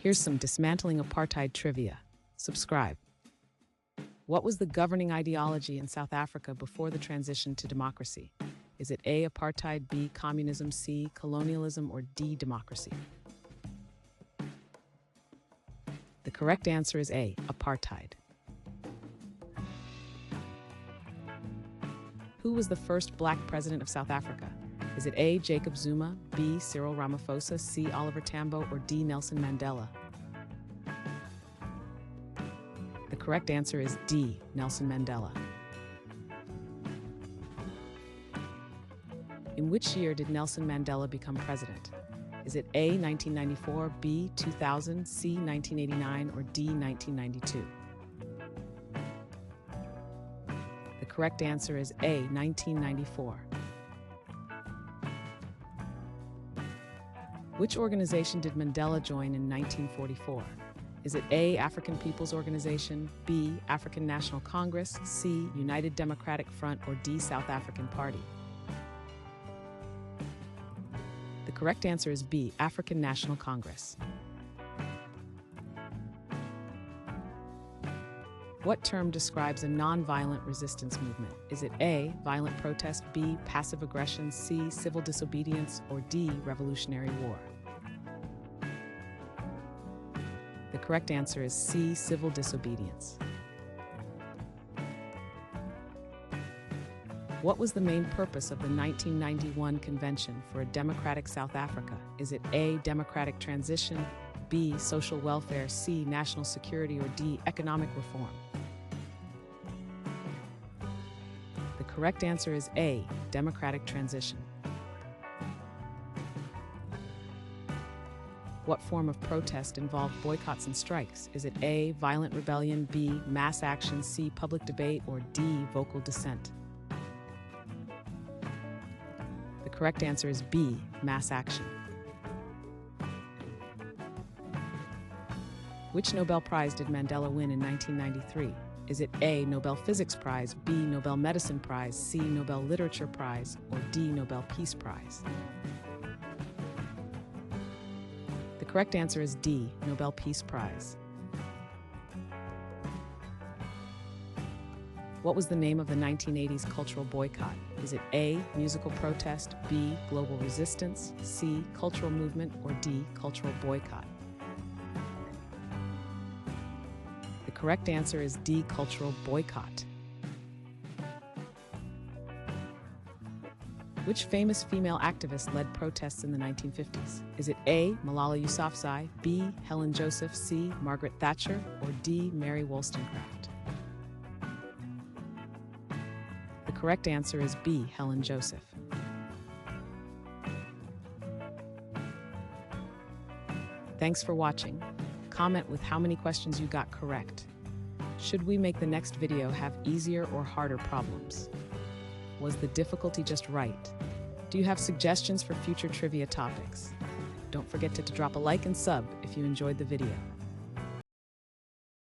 Here's some Dismantling Apartheid Trivia. Subscribe. What was the governing ideology in South Africa before the transition to democracy? Is it A, apartheid, B, communism, C, colonialism, or D, democracy? The correct answer is A, apartheid. Who was the first black president of South Africa? Is it A, Jacob Zuma, B, Cyril Ramaphosa, C, Oliver Tambo, or D, Nelson Mandela? The correct answer is D, Nelson Mandela. In which year did Nelson Mandela become president? Is it A, 1994, B, 2000, C, 1989, or D, 1992? The correct answer is A, 1994. Which organization did Mandela join in 1944? Is it A, African People's Organization, B, African National Congress, C, United Democratic Front, or D, South African Party? The correct answer is B, African National Congress. What term describes a nonviolent resistance movement? Is it A, violent protest, B, passive aggression, C, civil disobedience, or D, revolutionary war? The correct answer is C, civil disobedience. What was the main purpose of the 1991 Convention for a Democratic South Africa? Is it A, democratic transition, B, social welfare, C, national security, or D, economic reform? The correct answer is A, democratic transition. What form of protest involved boycotts and strikes? Is it A, violent rebellion, B, mass action, C, public debate, or D, vocal dissent? The correct answer is B, mass action. Which Nobel Prize did Mandela win in 1993? Is it A, Nobel Physics Prize, B, Nobel Medicine Prize, C, Nobel Literature Prize, or D, Nobel Peace Prize? The correct answer is D, Nobel Peace Prize. What was the name of the 1980s cultural boycott? Is it A, musical protest, B, global resistance, C, cultural movement, or D, cultural boycott? The correct answer is D, cultural boycott. Which famous female activist led protests in the 1950s? Is it A, Malala Yousafzai, B, Helen Joseph, C, Margaret Thatcher, or D, Mary Wollstonecraft? The correct answer is B, Helen Joseph. Thanks for watching. Comment with how many questions you got correct. Should we make the next video have easier or harder problems? Was the difficulty just right? Do you have suggestions for future trivia topics? Don't forget to drop a like and sub if you enjoyed the video.